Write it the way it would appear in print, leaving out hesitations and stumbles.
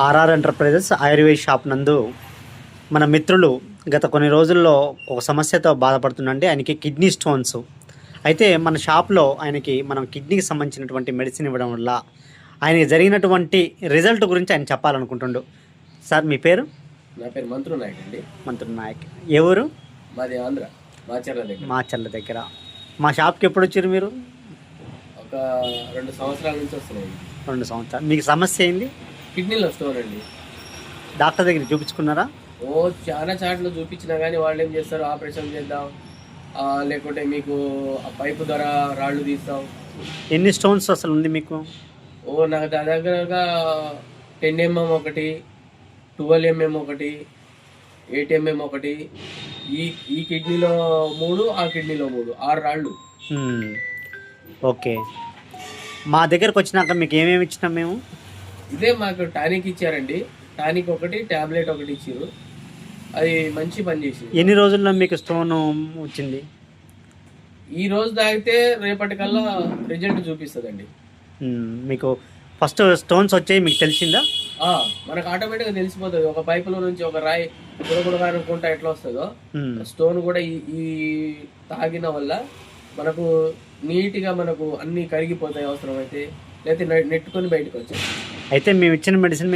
RR enterprises Ayurveda shop నందు మన మిత్రులు గత కొన్ని రోజుల్లో ఒక సమస్యతో బాధపడుతుండండి. ఆయనకి కిడ్నీ స్టోన్స్. అయితే మన షాప్లో ఆయనకి మనం కిడ్నీకి సంబంధించినటువంటి మెడిసిన్ ఇవ్వడం వల్ల ఆయనకి జరిగినటువంటి రిజల్ట్ గురించి ఆయన చెప్పాలనుకుంటుండు. సార్ మీ పేరు? నా పేరు మంత్రు నాయక్ అండి. మంత్రు నాయక్. ఏ ఊరు? మాది ఆంధ్ర, మాచర్ల దగ్గర. మాచర్ల దగ్గర. మా షాప్కి ఎప్పుడు వచ్చారు మీరు? ఒక 2 సంవత్సరాల నుంచి వస్తున్నాయి. 2 సంవత్సరాలు. మీకు సమస్య ఏంది? కిడ్నీలో వస్తానండి. డాక్టర్ దగ్గర చూపించుకున్నారా? చాలా చాట్లు చూపించినా కానీ వాళ్ళు ఏం చేస్తారు, ఆపరేషన్ చేద్దాం లేకుంటే మీకు ఆ పైపు ద్వారా రాళ్ళు తీస్తాం. ఎన్ని స్టోన్స్ అసలు ఉంది మీకు? నాకు దగ్గరగా 10 mm ఒకటి, 12 mm ఒకటి, 8 mm ఒకటి, ఈ కిడ్నీలో 3, ఆ కిడ్నీలో 3, 6 రాళ్ళు. ఓకే. మా దగ్గరకు వచ్చినాక మీకు ఏమేమి ఇచ్చినాం మేము? ఇదే మాకు టానిక్ ఇచ్చారండి. టానిక్ ఒకటి, టాబ్లెట్ ఒకటి ఇచ్చారు. అది మంచి పని చేసింది. ఎన్ని రోజుల్లో మీకు స్టోన్ వచ్చింది? ఈ రోజు తాగితే రేపటికల్లా రిజల్ట్ చూపిస్తుందండి. మీకు ఫస్ట్ స్టోన్స్ వచ్చాయి మీకు తెలిసిందా? మనకు ఆటోమేటిక్గా తెలిసిపోతుంది. ఒక పైపులో నుంచి ఒక రాయి గుడగుడగా అనుకుంటా ఎట్లా వస్తుందో స్టోన్ కూడా ఈ తాగిన వల్ల మనకు నీట్గా మనకు అన్ని కరిగిపోతాయి అవసరం అయితే, లేకపోతే నెట్టుకొని బయటకు వచ్చాయి. అయితే మేము ఇచ్చిన మెడిసిన్